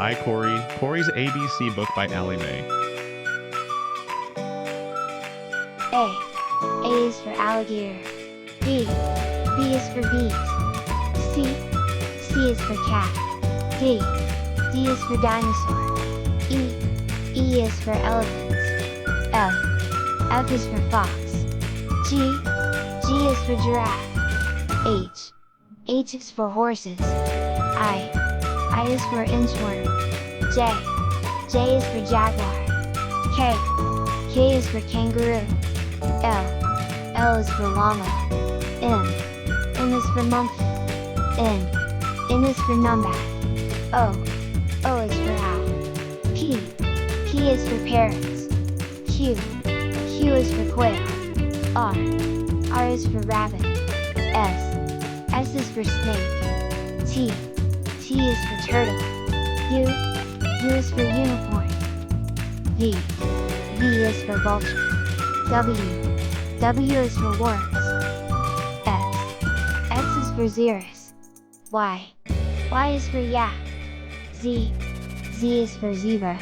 Hi, Cory. Cory's ABC book by Allie Mae. A. A is for alligator. B. B is for bees. C. C is for cat. D. D is for dinosaur. E. E is for elephants. F. F is for fox. G. G is for giraffe. H. H is for horses. I is for inchworm. J. J is for jaguar. K. K is for kangaroo. L. L is for llama. M. M is for monkey. N. N is for numbat. O. O is for owl. P. P is for parrots. Q. Q is for quail. R. R is for rabbit. S. S is for snake. T. T is for turtle. U. U is for unicorn. V. V is for vulture. W. W is for worms. X. X is for xerus. Y. Y is for yak. Z. Z is for zebra.